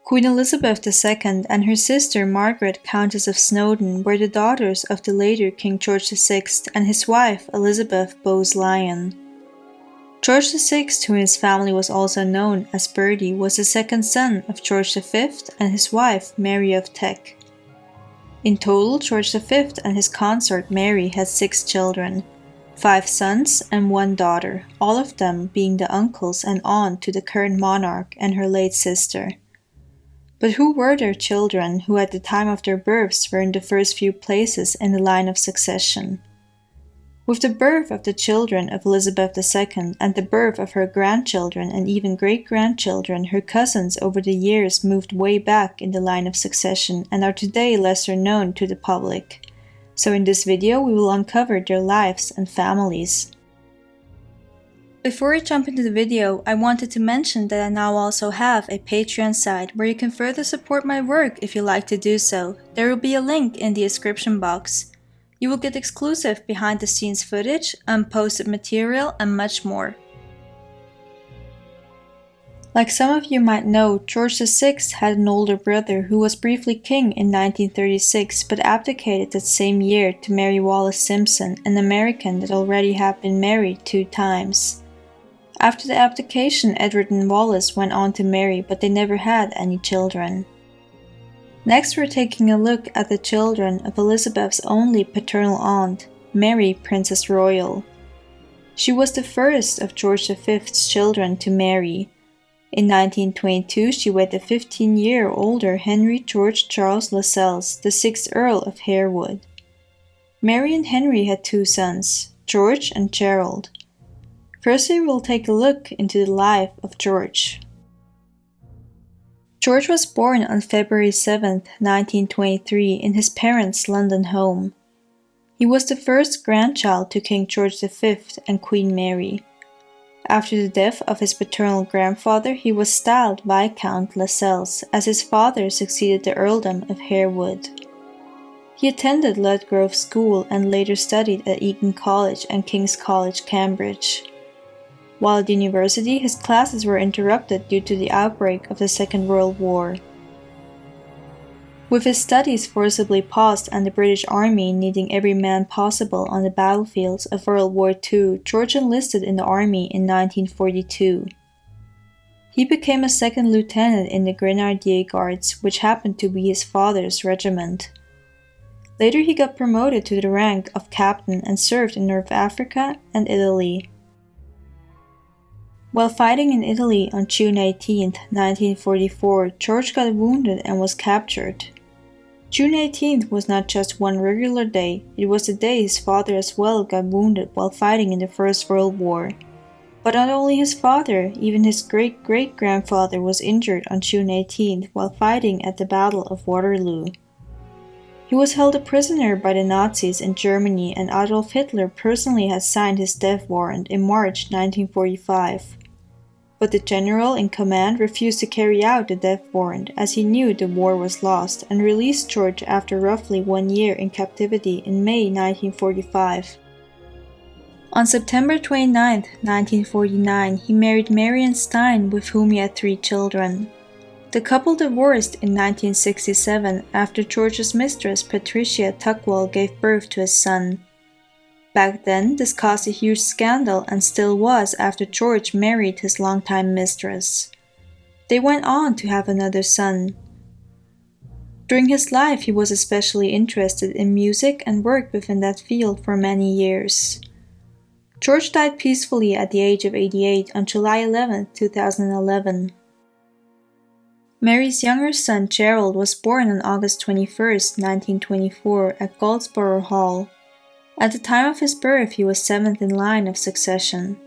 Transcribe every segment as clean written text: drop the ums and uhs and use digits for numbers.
Queen Elizabeth II and her sister Margaret, Countess of Snowdon, were the daughters of the later King George VI and his wife Elizabeth Bowes-Lyon. George VI, who in his family was also known as Bertie, was the second son of George V and his wife Mary of Teck. In total, George V and his consort Mary had 6 children, 5 sons and 1 daughter, all of them being the uncles and aunt to the current monarch and her late sister. But who were their children who at the time of their births were in the first few places in the line of succession? With the birth of the children of Elizabeth II and the birth of her grandchildren and even great-grandchildren, her cousins over the years moved way back in the line of succession and are today lesser known to the public. So in this video we will uncover their lives and families. Before we jump into the video, I wanted to mention that I now also have a Patreon site where you can further support my work if you like to do so. There will be a link in the description box. You will get exclusive behind-the-scenes footage, unposted material, and much more. Like some of you might know, George VI had an older brother who was briefly king in 1936 but abdicated that same year to marry Wallis Simpson, an American that already had been married 2 times. After the abdication, Edward and Wallis went on to marry, but they never had any children. Next, we're taking a look at the children of Elizabeth's only paternal aunt, Mary, Princess Royal. She was the first of George V's children to marry. In 1922, she wed the 15-year-older Henry George Charles Lascelles, the 6th Earl of Harewood. Mary and Henry had 2 sons, George and Gerald. Firstly, we'll take a look into the life of George. George was born on February 7, 1923, in his parents' London home. He was the first grandchild to King George V and Queen Mary. After the death of his paternal grandfather, he was styled Viscount Lascelles, as his father succeeded the earldom of Harewood. He attended Ludgrove School and later studied at Eton College and King's College, Cambridge. While at university, his classes were interrupted due to the outbreak of the Second World War. With his studies forcibly paused and the British Army needing every man possible on the battlefields of World War II, George enlisted in the army in 1942. He became a second lieutenant in the Grenadier Guards, which happened to be his father's regiment. Later he got promoted to the rank of captain and served in North Africa and Italy. While fighting in Italy on June 18, 1944, George got wounded and was captured. June 18th was not just one regular day, it was the day his father as well got wounded while fighting in the First World War. But not only his father, even his great-great-grandfather was injured on June 18th while fighting at the Battle of Waterloo. He was held a prisoner by the Nazis in Germany and Adolf Hitler personally had signed his death warrant in March 1945. But the general in command refused to carry out the death warrant as he knew the war was lost and released George after roughly 1 year in captivity in May 1945. On September 29, 1949, he married Marion Stein, with whom he had 3 children. The couple divorced in 1967 after George's mistress Patricia Tuckwell gave birth to his son. Back then, this caused a huge scandal and still was after George married his longtime mistress. They went on to have another son. During his life, he was especially interested in music and worked within that field for many years. George died peacefully at the age of 88 on July 11, 2011. Mary's younger son Gerald was born on August 21, 1924 at Goldsborough Hall. At the time of his birth, he was 7th in line of succession.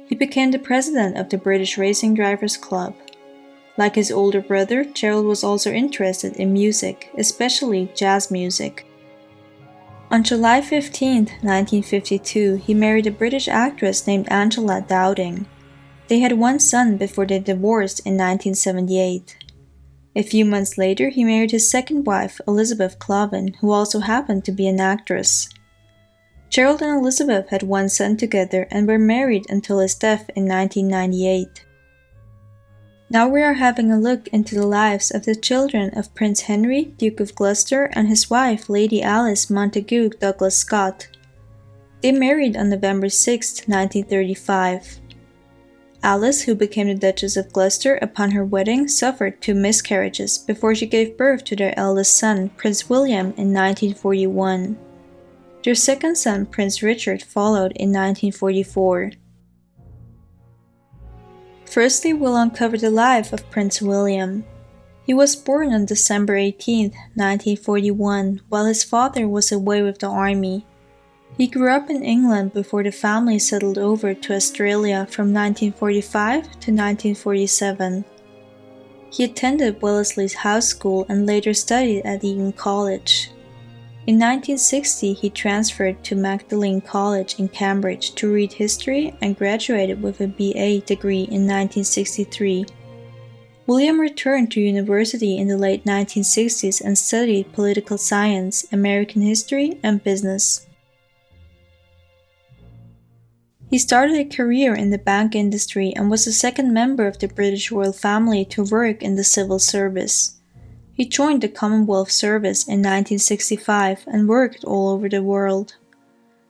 He became the president of the British Racing Drivers Club. Like his older brother, Gerald was also interested in music, especially jazz music. On July 15, 1952, he married a British actress named Angela Dowding. They had 1 son before they divorced in 1978. A few months later, he married his second wife, Elizabeth Cloven, who also happened to be an actress. Gerald and Elizabeth had 1 son together and were married until his death in 1998. Now we are having a look into the lives of the children of Prince Henry, Duke of Gloucester, and his wife, Lady Alice Montagu Douglas Scott. They married on November 6, 1935. Alice, who became the Duchess of Gloucester upon her wedding, suffered 2 miscarriages before she gave birth to their eldest son, Prince William, in 1941. Their second son, Prince Richard, followed in 1944. Firstly, we'll uncover the life of Prince William. He was born on December 18, 1941, while his father was away with the army. He grew up in England before the family settled over to Australia from 1945 to 1947. He attended Wellesley's House School and later studied at Eton College. In 1960, he transferred to Magdalene College in Cambridge to read history and graduated with a BA degree in 1963. William returned to university in the late 1960s and studied political science, American history, and business. He started a career in the bank industry and was the second member of the British royal family to work in the civil service. He joined the Commonwealth Service in 1965 and worked all over the world.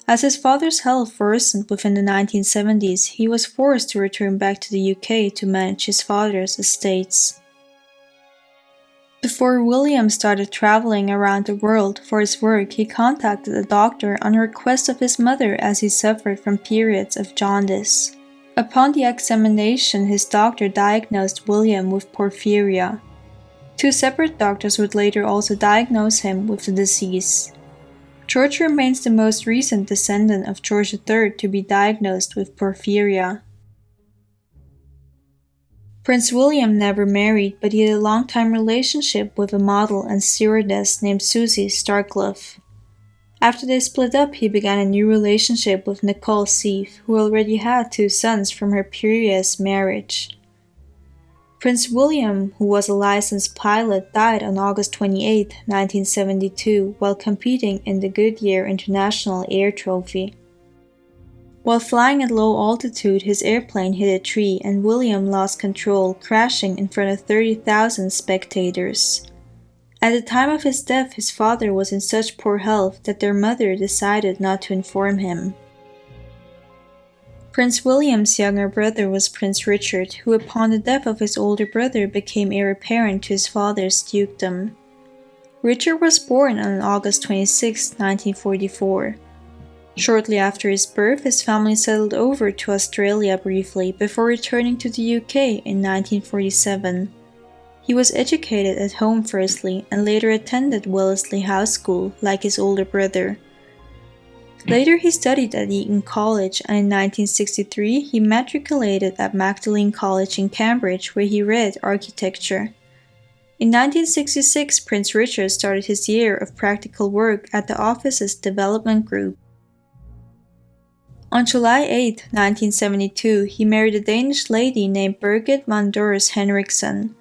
As his father's health worsened within the 1970s, he was forced to return back to the UK to manage his father's estates. Before William started traveling around the world for his work, he contacted a doctor on request of his mother as he suffered from periods of jaundice. Upon the examination, his doctor diagnosed William with porphyria. 2 separate doctors would later also diagnose him with the disease. George remains the most recent descendant of George III to be diagnosed with porphyria. Prince William never married, but he had a long-time relationship with a model and stewardess named Susie Starcliffe. After they split up, he began a new relationship with Nicole Seif, who already had 2 sons from her previous marriage. Prince William, who was a licensed pilot, died on August 28, 1972, while competing in the Goodyear International Air Trophy. While flying at low altitude, his airplane hit a tree and William lost control, crashing in front of 30,000 spectators. At the time of his death, his father was in such poor health that their mother decided not to inform him. Prince William's younger brother was Prince Richard, who upon the death of his older brother became heir apparent to his father's dukedom. Richard was born on August 26, 1944. Shortly after his birth, his family settled over to Australia briefly before returning to the UK in 1947. He was educated at home firstly and later attended Wellesley House School like his older brother. Later he studied at Eton College and in 1963 he matriculated at Magdalene College in Cambridge where he read architecture. In 1966, Prince Richard started his year of practical work at the office's development group. On July 8, 1972, he married a Danish lady named Birgit Mandurs Henriksen.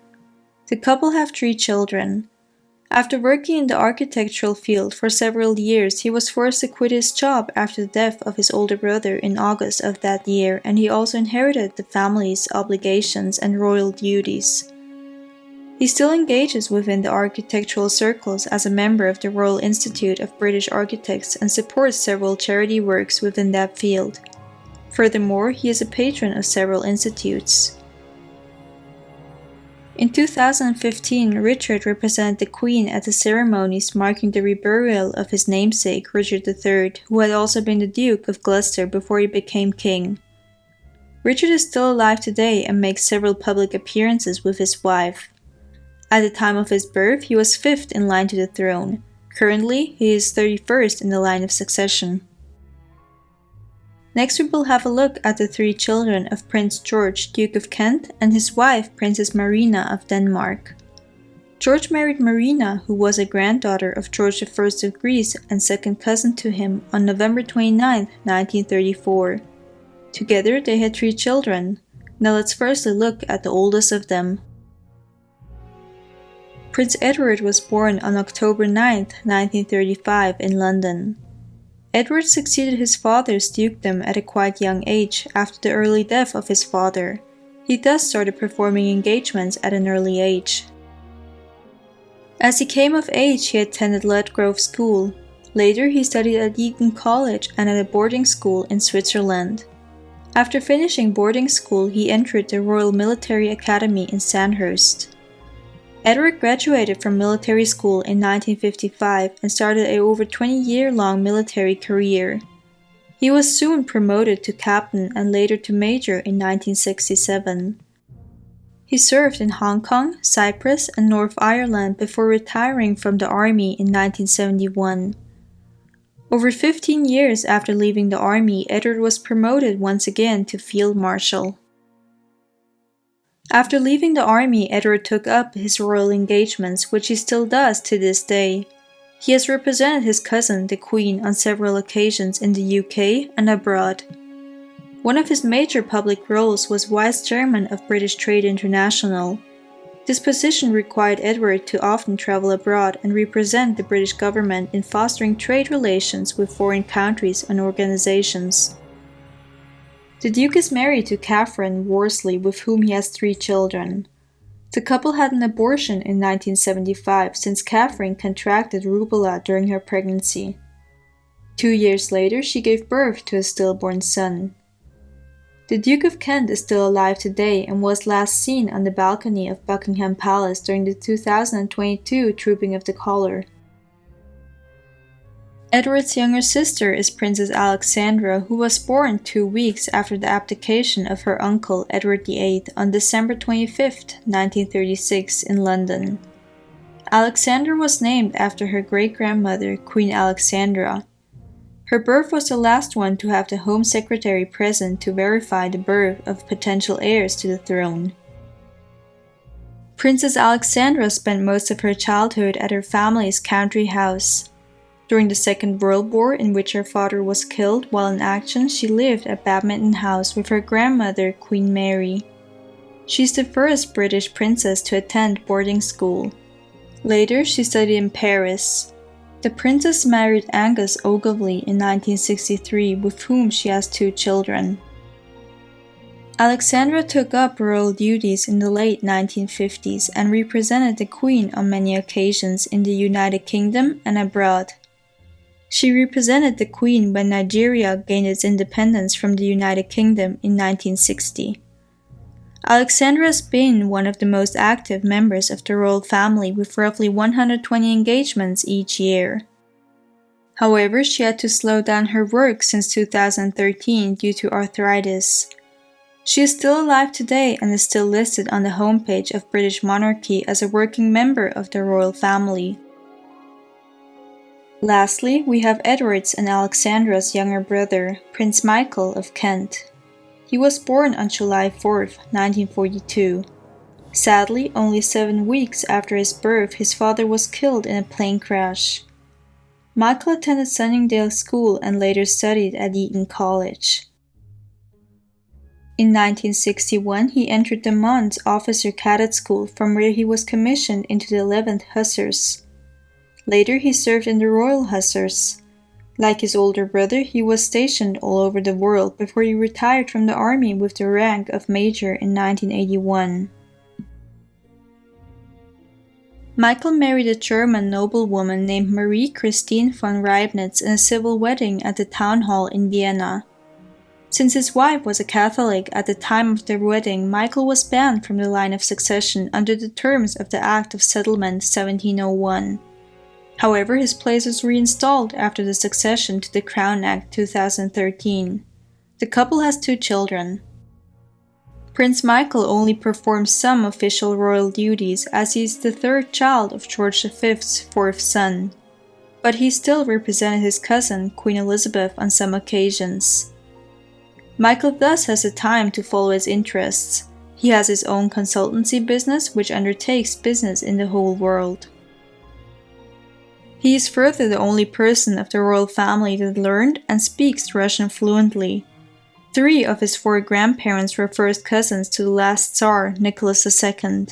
The couple have 3 children. After working in the architectural field for several years, he was forced to quit his job after the death of his older brother in August of that year, and he also inherited the family's obligations and royal duties. He still engages within the architectural circles as a member of the Royal Institute of British Architects and supports several charity works within that field. Furthermore, he is a patron of several institutes. In 2015, Richard represented the Queen at the ceremonies marking the reburial of his namesake, Richard III, who had also been the Duke of Gloucester before he became king. Richard is still alive today and makes several public appearances with his wife. At the time of his birth, he was 5th in line to the throne. Currently, he is 31st in the line of succession. Next we will have a look at the 3 children of Prince George, Duke of Kent, and his wife, Princess Marina of Denmark. George married Marina, who was a granddaughter of George I of Greece and second cousin to him, on November 29, 1934. Together they had 3 children. Now let's firstly look at the oldest of them. Prince Edward was born on October 9, 1935 in London. Edward succeeded his father's dukedom at a quite young age after the early death of his father. He He thus started performing engagements at an early age. As he came of age, he attended Ludgrove School. Later, he studied at Eton College and at a boarding school in Switzerland. After finishing boarding school, he entered the Royal Military Academy in Sandhurst. Edward graduated from military school in 1955 and started a over 20-year-long military career. He was soon promoted to captain and later to major in 1967. He served in Hong Kong, Cyprus, and North Ireland before retiring from the army in 1971. Over 15 years after leaving the army, Edward was promoted once again to Field Marshal. After leaving the army, Edward took up his royal engagements, which he still does to this day. He has represented his cousin, the Queen, on several occasions in the UK and abroad. One of his major public roles was Vice Chairman of British Trade International. This position required Edward to often travel abroad and represent the British government in fostering trade relations with foreign countries and organizations. The Duke is married to Catherine Worsley, with whom he has 3 children. The couple had an abortion in 1975 since Catherine contracted rubella during her pregnancy. 2 years later, she gave birth to a stillborn son. The Duke of Kent is still alive today and was last seen on the balcony of Buckingham Palace during the 2022 Trooping of the Colour. Edward's younger sister is Princess Alexandra, who was born 2 weeks after the abdication of her uncle Edward VIII on December 25, 1936 in London. Alexandra was named after her great-grandmother, Queen Alexandra. Her birth was the last one to have the Home Secretary present to verify the birth of potential heirs to the throne. Princess Alexandra spent most of her childhood at her family's country house. During the Second World War, in which her father was killed while in action, she lived at Badminton House with her grandmother, Queen Mary. She's the first British princess to attend boarding school. Later, she studied in Paris. The princess married Angus Ogilvy in 1963, with whom she has 2 children. Alexandra took up royal duties in the late 1950s and represented the Queen on many occasions in the United Kingdom and abroad. She represented the Queen when Nigeria gained its independence from the United Kingdom in 1960. Alexandra has been one of the most active members of the royal family with roughly 120 engagements each year. However, she had to slow down her work since 2013 due to arthritis. She is still alive today and is still listed on the homepage of British Monarchy as a working member of the royal family. Lastly, we have Edward's and Alexandra's younger brother, Prince Michael of Kent. He was born on July 4, 1942. Sadly, only 7 weeks after his birth, his father was killed in a plane crash. Michael attended Sunningdale School and later studied at Eton College. In 1961, he entered the Mons Officer Cadet School, from where he was commissioned into the 11th Hussars. Later, he served in the Royal Hussars. Like his older brother, he was stationed all over the world before he retired from the army with the rank of Major in 1981. Michael married a German noblewoman named Marie Christine von Reibnitz in a civil wedding at the town hall in Vienna. Since his wife was a Catholic at the time of their wedding, Michael was banned from the line of succession under the terms of the Act of Settlement 1701. However, his place was reinstalled after the succession to the Crown Act 2013. The couple has 2 children. Prince Michael only performs some official royal duties as he is the 3rd child of George V's 4th son. But he still represented his cousin, Queen Elizabeth, on some occasions. Michael thus has the time to follow his interests. He has his own consultancy business which undertakes business in the whole world. He is further the only person of the royal family that learned and speaks Russian fluently. 3 of his 4 grandparents were first cousins to the last Tsar, Nicholas II.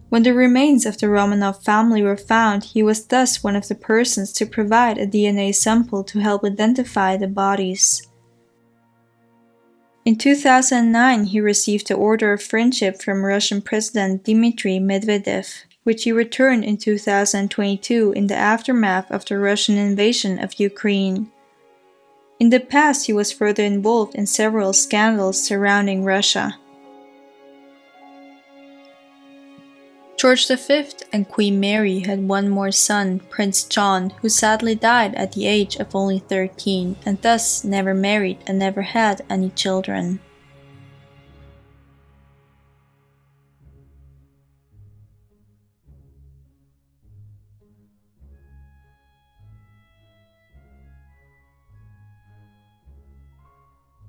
When the remains of the Romanov family were found, he was thus one of the persons to provide a DNA sample to help identify the bodies. In 2009, he received the Order of Friendship from Russian President Dmitry Medvedev, which he returned in 2022 in the aftermath of the Russian invasion of Ukraine. In the past, he was further involved in several scandals surrounding Russia. George V and Queen Mary had one more son, Prince John, who sadly died at the age of only 13 and thus never married and never had any children.